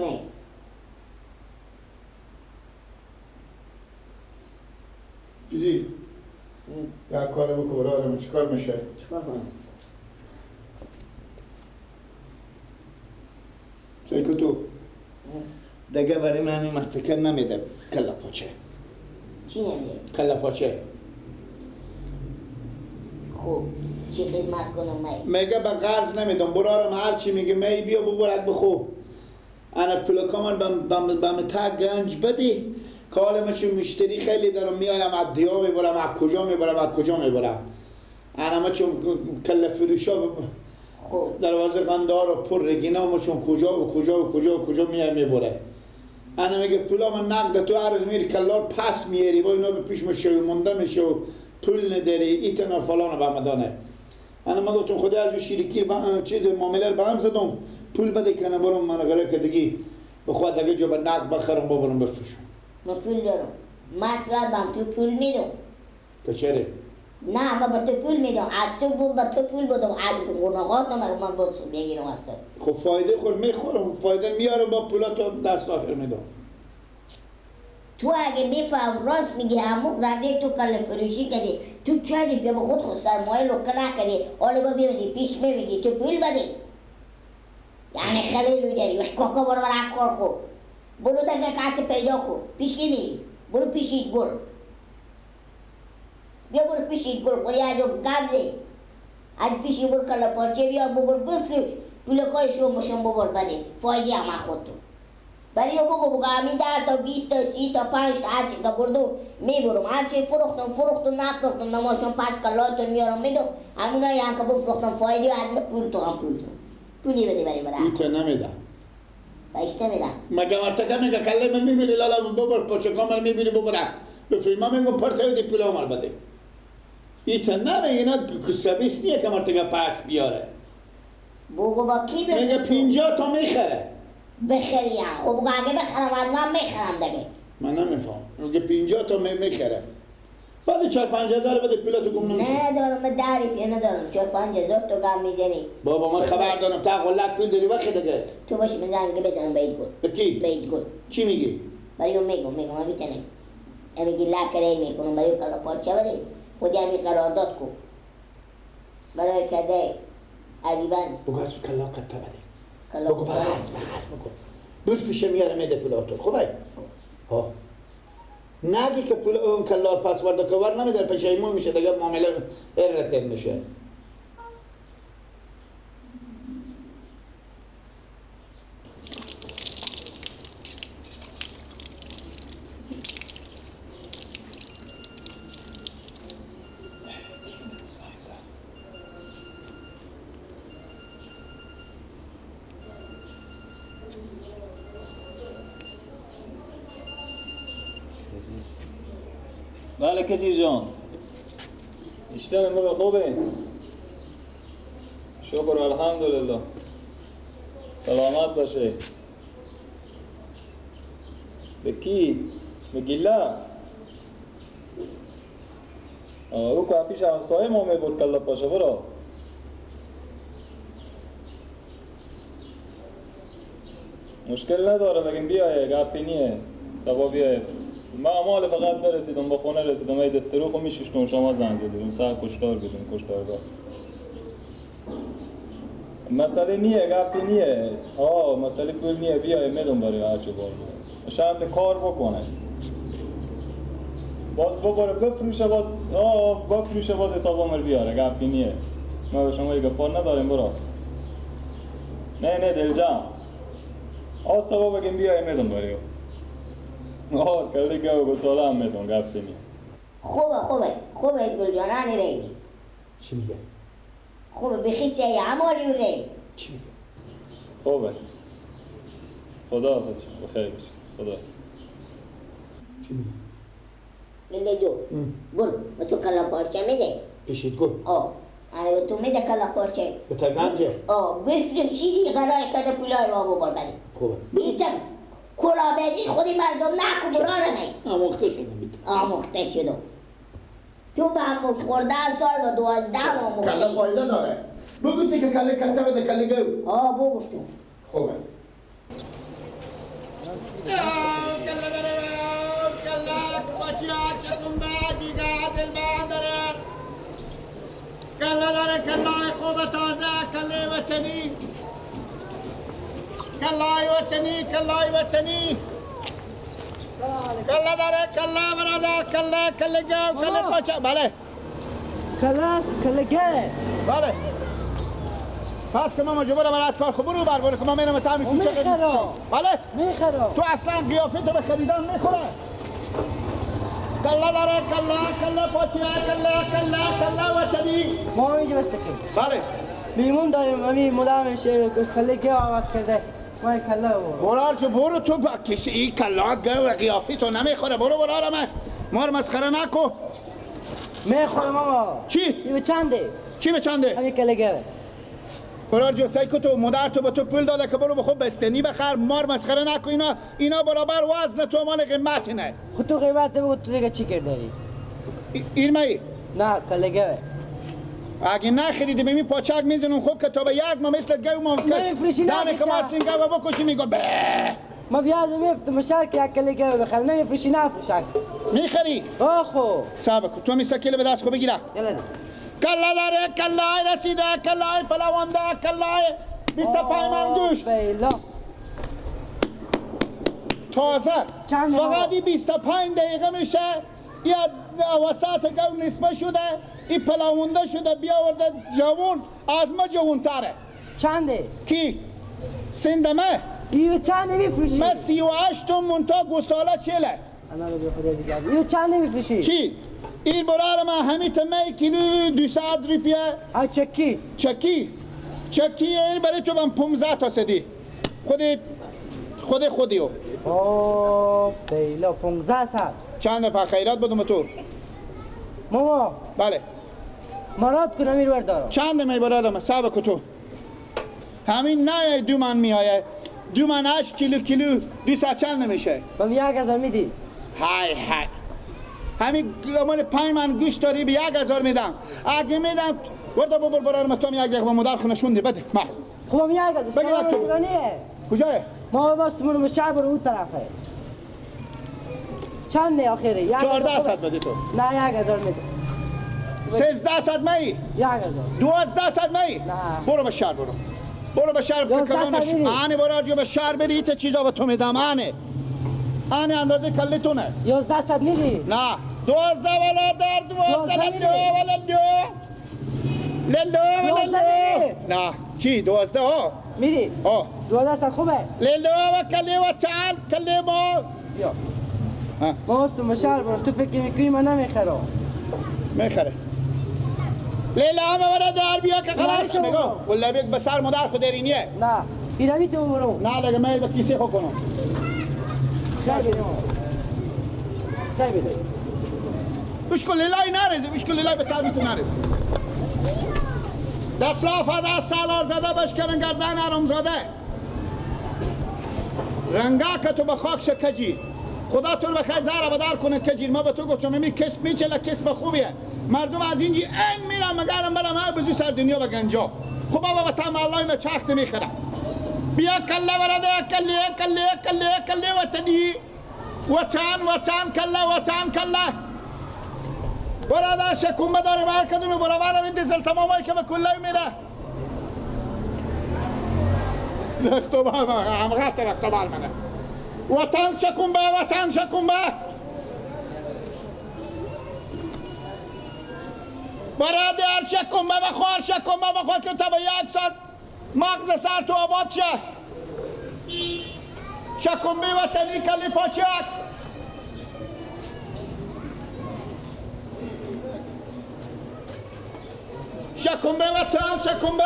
خونه. چیزی؟ یک کار بکن برادرم، چی کار میشه؟ چیکار کنم؟ سیکو تو دیگه برای من همین مرتکه نمیده کلا پاچه. چی نمیده؟ کلا پاچه. خوب چی خدمت کنم می؟ میگه به قرض نمیدم، برارم هر چی میگه می بیا ببرک بخو. انا پلکامن بم تا گنج بدی که حالا من چون مشتری خیلی دارم میایم از دیا میبرم، از کجا میبرم. انا من چون کل فروشا خوب دروازه قندار و پر رگینا ما چون کجا میبره. انا میگه پولا من نقد تو عرض میری کلار پس میاری با اینا به پیش مشه و مونده میشه و پول نداری ایتنا فلان به مدانه. انا ما گفتم خدا از شیرکی چیز معامله رو به هم زدم پول بده کنه برم من غره که دیگه بخواد دیگه جو به نقد بخرم ببرم بفروشم. من پول دارم مثلا بم تو پول میدم. تو چرا؟ نه من به تو پول میدم، از تو بود به تو پول بدم، از گناهات من با تو بگیرم از تو. خب فایده خور میخورم، فایده میارم با پولا تو دست آخر میدم. تو اگه بفهم راست میگی هموک زرده تو کل فروشی کردی، تو چرا بیا به خود سرمایه لکه نکردی، حالا با بیمدی پیش میگی تو پول بده. یعنی خیلی رو داری وش کاکا برو برای کار خو برو دیگه کسی پیدا کن پیش کی میری برو پیشید گل بیا برو پیشید گل خودی از گبزه از پیشی برو کلا پاچه بیا ببر بفروش پولکای شما ببر بده فایده هم خود تو برای بگو همین 10 تا 20 تا 30 تا 5 تا هرچی که بردو میبرم هرچی فروختم نفروختم نماشون پس کلاتون میارم میدم همینایی هم که بفروختم فایده و از پول تو هم پول تو پولی بده برای ایتا نمیدم. بایسته میدم. مگه مرتکه میگه کله من میبینی لالا ببر پاچکا من میبینی ببرم بفری من میگم پرتای دی پولا مال بده. ایتا نمیگه اینا کسبیست نیه که مرتکه پس بیاره. بگو با کی بفروشم؟ میگه 50 تا میخره. بخریم خب بگو اگه بخرم از من میخرم دیگه. من نمیفهم. میگه 50 تا میخره. بعد 4-5 هزار بده پولا تو گم نمیشه. نه دارم من داری پی ندارم 4-5 هزار تو گم میزنی. بابا من خبر دارم تا غلط پول داری وقت دیگه. تو باش میزنم که بزنم باید گل. به کی؟ باید گل. چی میگی؟ برای اون میگم من میتونم. میگی لکره میکنم برای کلا پارچه بده. خودی همی قرارداد کو. برای کده عجیبان. بگو از کلا کتا بده. کلا بگو بخرز بگو. برفیشه میاره میده پولا تو خوبه؟ ها. نگی که پول اون کلا پاسورد کور نمیده پشیمون میشه دیگه معامله ارتب میشه. بله کجی جان اشتم امرو خوبه شکر الحمدلله سلامت باشه به کی؟ به گیلا او که پیش همسایه ما میبود کلا پاشه برو مشکل نداره بگیم بیایه گپی نیه سبا بیایه ما مال فقط برسیدم با خونه رسیدم ای دسترو خو میششتم شما زنگ زدید سر کشتار بدیم کشتارگاه مسئله نیه گپی نیه مسئله پول نیه بیایه میدم برای هرچه بار بود شرط کار بکنه باز بباره بفروشه باز حساب عمل بیاره گپی نیه ما به شما یک پار نداریم برو نه دلجام سبا بگیم بیایه میدم برای کلی گاو گساله هم میدون گفتی نی خوبه گل جانانی ریمی چی میگه؟ خوبه بخیسی ای عمالی و ریم چی میگه؟ خوبه خدا حافظ بخیر باشی خدا حافظ چی میگه؟ گله دو گل و تو کلا پارچه میده پیشید گل آره تو میده کلا پارچه به تا گنجه؟ بفرشیدی قرار کده پولای رو ببر بده خوبه بیتم کلابگی خودی مردم نکو برارمه آموخته شدم بیت آموخته شدم تو به هم 14 سال و 12 آموخته کله فایده داره بگوستی که کله کته بده کله گو بگفتم خوبه کله داره کله بچیار شکم جیگه دل داره کله داره کله خوب تازه کله وطنی کله وطنی کله وطنی کله داره کله برادر کله گاو کله پاچه بله کله گه بله پس که ما مجبور مرد کار خوب رو برگره که ما میرم تعمیر کوچه بله میخرم تو اصلا قیافه تو به خریدن میخوره کله داره کله پاچه کله وطنی ما اینجا بسته بله میمون داریم همین مدامش کله گه آواز کرده ما کله برار جو برو تو کسی این کله گه و قیافه تو نمیخوره برو برارم ما رو مسخره نکو میخورم آقا چی؟ این به چنده؟ چی به چنده؟ همین کله گه برار جو سعی تو مادر تو به تو پول داده که برو بخوب بستنی بخر مار مسخره نکو اینا برابر وزن تو مال قیمت نه خود تو قیمت بگو تو دیگه چی کرده این می نه کله گه اگه نخریدی ببین پاچک میزنم خوب که تا به یک ما مثل گو ما نمیفروشی دمی که ما سین گو بکشی میگو به ما بیازم میفتم شهر که یک کله گه بخرم نمیفروشی نفروشک میخری آخو صاحب تو می سکیل به دست خوب بگیره یلا کله داره کله رسیده کله پلوانده کله 25 من گوشت بیلا تازه چند فقط 25 دقیقه میشه یا وسط گو نصفه شده این پلوانده شده بیاورده جوون از ما جوون تره چنده؟ کی؟ سندمه ایو چند نمیفروشی؟ من 38 منتا گساله چله انا رو بیا خود از گردی ایو چند نمیفروشی؟ چی؟ این برار من همین تمه کیلو 200 روپیه ها چکی؟ چکی این برای تو من 15 تا سدی خودیو اوه بیلا 15 سال چند پا خیرات بدم تو ماما بله مراد کنم این دارم چند می برادم صاحب کتو همین نه 2 من میآید 2 من 8 کیلو 200 چند میشه من 1000 میدی های همین گمان 5 من گوشت داری به 1000 میدم اگه میدم ورده ببر برادم تو 1 دقیقه به مادر خونه شونده بده ما خب 1000 بگیر تو. کجاه ما باست منو شهر برو اون طرفه چنده آخره 14 صد بده تو نه 1000 میدی 13 صد می 1000 12 صد می نه. برو به شهر برو به شهر 12 صد میدی؟ آنه برو جو به شهر بری ته چیزا به تو میدم آنه اندازه کله تو نه 11 میدی نه 12 ولا در 12 للو نه چی 12 ها میدی 12 خوبه للو و کله و چال کله ما بیا ها ما هستم شهر برو تو فکر میکنی من نمیخرم میخره لیلا برا در بیا که خلاص میگم ولی بیک بسر مادر خود درینیه نه پیروی تو برو نه لگه میل به کیسه خو کنم چای بیدیم چای بیدیم بشکل لیلای نرزه بشکل لیلای به تابی تو نرزه دست لافه دست تالار زده بشکرن گردن عرم زده رنگا که تو به خاک شکجی خدا تو رو بخیر در بدر کنه کجیر ما به تو گفتم می کسب میچله کسب خوبیه مردم از اینجی این میرم مگرم برم ها بزو سر دنیا و گنجا خب بابا به تام الله اینو چاخت میخرم بیا کله ورده کله وطنی وطن کله برادر شکومه داری بر کدومی برابر این دیزل تمامایی که به کله میره رختو بال منه همغت رختو بال منه وطن شکومه برادر شکومه بخور که تا به 1 سال مغز سر تو آباد شه شکومه وطنی کلی پاچک شکومه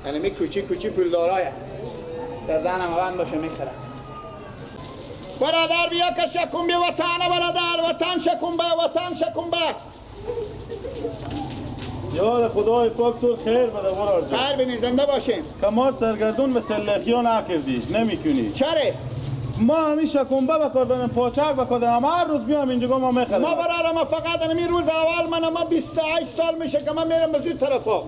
یعنی می کوچی پول دارایه در دهنم وان باشه میخره برادر بیا که شکومه وطنه برادر وطن شکومه یاد خدای پاک تو خیر بده برار جان خیر بینی زنده باشیم کمار سرگردون به سلخیا نکردی نمیکنی چره؟ ما همیشه شکمبه بکردن پاچک بکردن هر روز بیام اینجا ما میخرم ما برای ما فقط همین روز اول ما 28 سال میشه که من میرم به زود طرفا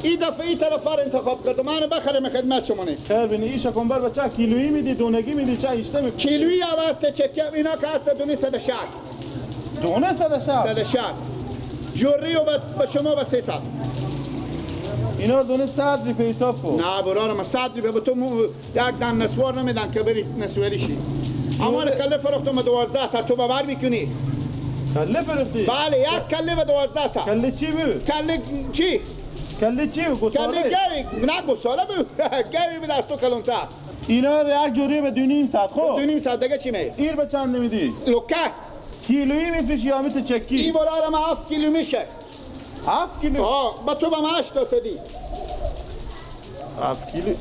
این دفعه این طرف رو انتخاب کردم من بخرم خدمت شما نه خیر بینی این شکمبر بچه کیلویی میدی دونگی میدی چه اشته میکنی کیلویی عوض چکه اینا که هست دونه 160 دونه 160 جوری و به شما به 300 اینا دونه 100 روپیه حساب کن نه برارم 100 روپیه به تو یک دن نسوار نمیدن که بری نسواری شی اما کله فروختم 12 ساعت تو باور میکنی کله فرستی بله یک کله به 12 ساعت کله چی بود کله چی کله چی بود کله گوساله گوی نه گوساله بود گوی بود از تو کلونتر اینا رو یک جوری به 2.5 ساعت خب 2.5 ساعت دیگه چی می ایر به چند نمیدی لوکه کیلویی میفروشی یا میت چکی این برارم 7 کیلو میشه 7 کیلو با تو به من 8 تا سدی 7 کیلو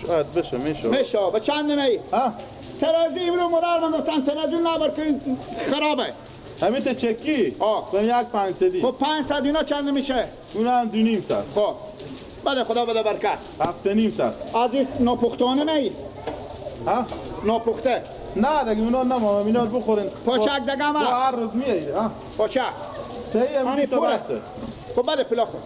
شاید بشه میشه به چند نمی ها ترازی برو مدار من گفتن ترازی نبر که خرابه همیت چکی آه. به یک 500 خب 500 اینا چند میشه اون هم 2.5 ساعت خب بله خدا بده برکت 7.5 ساعت از این ناپختانه می ها ناپخته نه دیگه اونا نمام اینا رو بخورین پاچک دیگه ما ما هر روز میایید ها پاچک صحیح همین همین تو پره. بسته خب بله پلا کن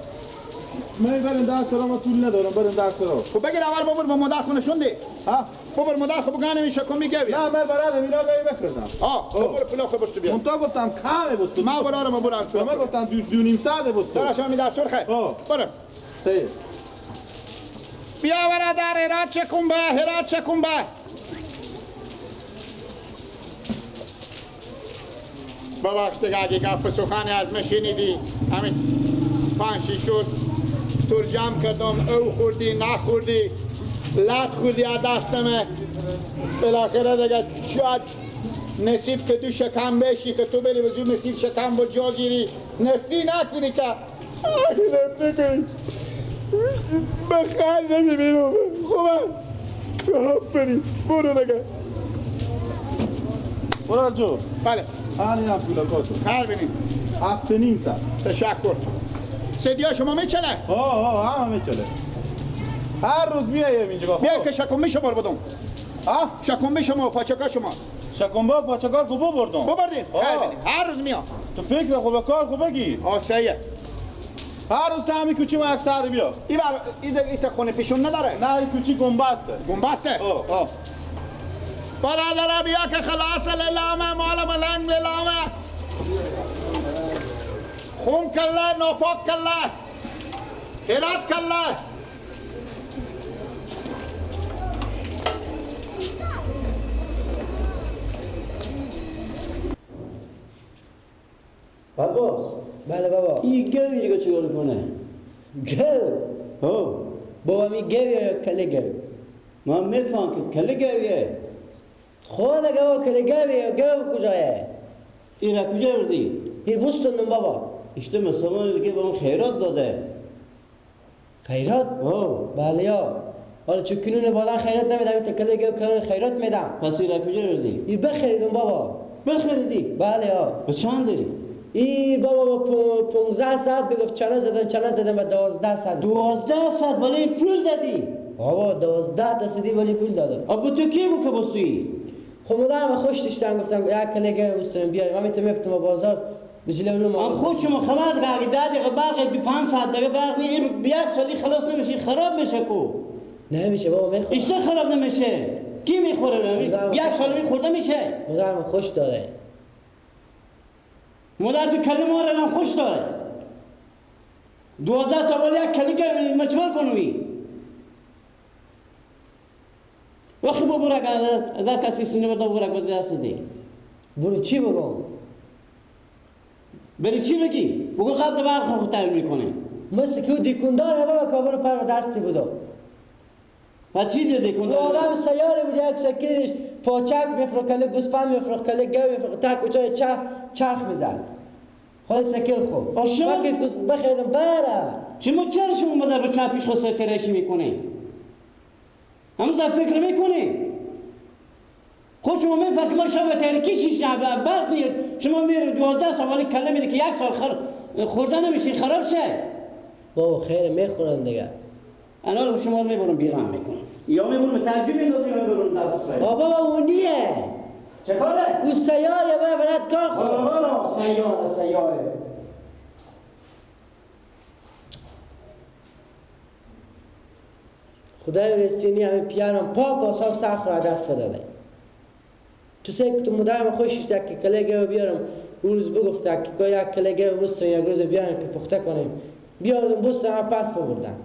من بریم در سرا ما طول ندارم بریم در سرا خب بگیر اول ببر به مدر خونه شونده ها ببر مدر خب بگانه میشه کن میگوی نه من برادم اینا گاهی بفرستم ببر پلا خب بستو بیا من تو گفتم کمه بود ما برارم برارم تو من گفتم 2.5 ساعت بود تو ترا شما میدار سرخه برم صحیح بیا برادر هرات چکم به هرات چکم به ببخش دیگه اگه گفت سخنی از مشینیدی همین 5-6 روز ترجم کردم او خوردی نخوردی لط خوردی از دستمه بالاخره دیگه شاید نصیب که تو شکم بشی که تو بری وزیر نصیب شکم با جا گیری نفری نکنی که نفری کنی بخیر نمیبینم خوبه بری برو دیگه برار جو بله آنی هم پولا کاتو خیر بینیم 7.5 ساعت تشکر سدیا شما میچله؟ همه میچله هر روز بیایم اینجا بیا که شکم شما رو بدم ها شکم شما پاچکا شما شکمبا پاچکار کو بردم ببردین خیر بینیم هر روز میام تو فکر خوبه کار خوبه گی سیه هر روز تامی کوچی ما اکثر بیا این خونه پیشون نداره نه این کوچی گنبسته گنبسته برادر بیا که خلاص للامه مال ملنگ للامه خون کله ناپاک کله هرات کله عباس بله بابا این گوی دیگه چیکار کنه؟ گو بابا می گوی یا کله گوی من میفهم که کله گویه خود گو کله گوی یا گو کجایه این را کجا بردی؟ این بوستون بابا اشته مثلا دیگه به اون خیرات داده خیرات بله یا حالا چون کنون بالا خیرات نمیدم این کله گو کله خیرات میدم پس این را کجا بردی؟ این بخریدم بابا بخریدی؟ بله یا به چنده؟ ای بابا 15 ساعت بگفت چند زدن و 12 ساعت 12 ساعت ولی پول دادی؟ بابا 12 تا سدی ولی پول دادم ابو تو کی بو که بستوی؟ خب مدام خوش داشتم گفتم یک کلیگه بستم بیایم من میتونم بازار بجلی اونو من خود شما خبر که اگه دادی برق 5 ساعت دیگه برق این به یک سالی خلاص نمیشه خراب میشه کو نمیشه بابا میخوام ایشته خراب نمیشه کی میخوره یک سال میخورده میشه مدام خوش داره مادر تو کلمه ها را خوش داره 12 سال یک کلیگه مچور کنوی وقتی با برک از کسی سنی بدا برک بده دست دی برو چی بگم بری چی بگی بگو قبل برق خود تعیین میکنه مثل که دیکوندار بابا کابر پر دستی بودو و چی دیدی او کنه آدم سیاره بود یک سکیدش پاچک میفرکله گوسفند میفرکله گو میفرکله تک کجای چرخ میزد خواهی سکیل خوب بخیدم بره شما چرا شما مادر به چه پیش خود ترشی میکنه همون در فکر میکنه خود شما میفهمید که ما شب تاریکی چیش نه برق میاد شما میره 12 سال ولی کله میده که یک سال خورده نمیشه خراب شه بابا خیره میخورن دیگه انا رو شما میبرم بیرون میکنم یا میبرم ترجمه میدم یا میبرم دست بگیرم بابا اون نیه چه کاره؟ او سیاره بابا برات کار خود سیاره خدای رسینی همین پیانم پاک و صاف ساخت را دست بداده تو سه که تو مدام خوشش که کلیگه رو بیارم اون روز بگفته که یک کلیگه بستن یک روز بیارم که پخته کنیم بیاردم بستن پس ببردم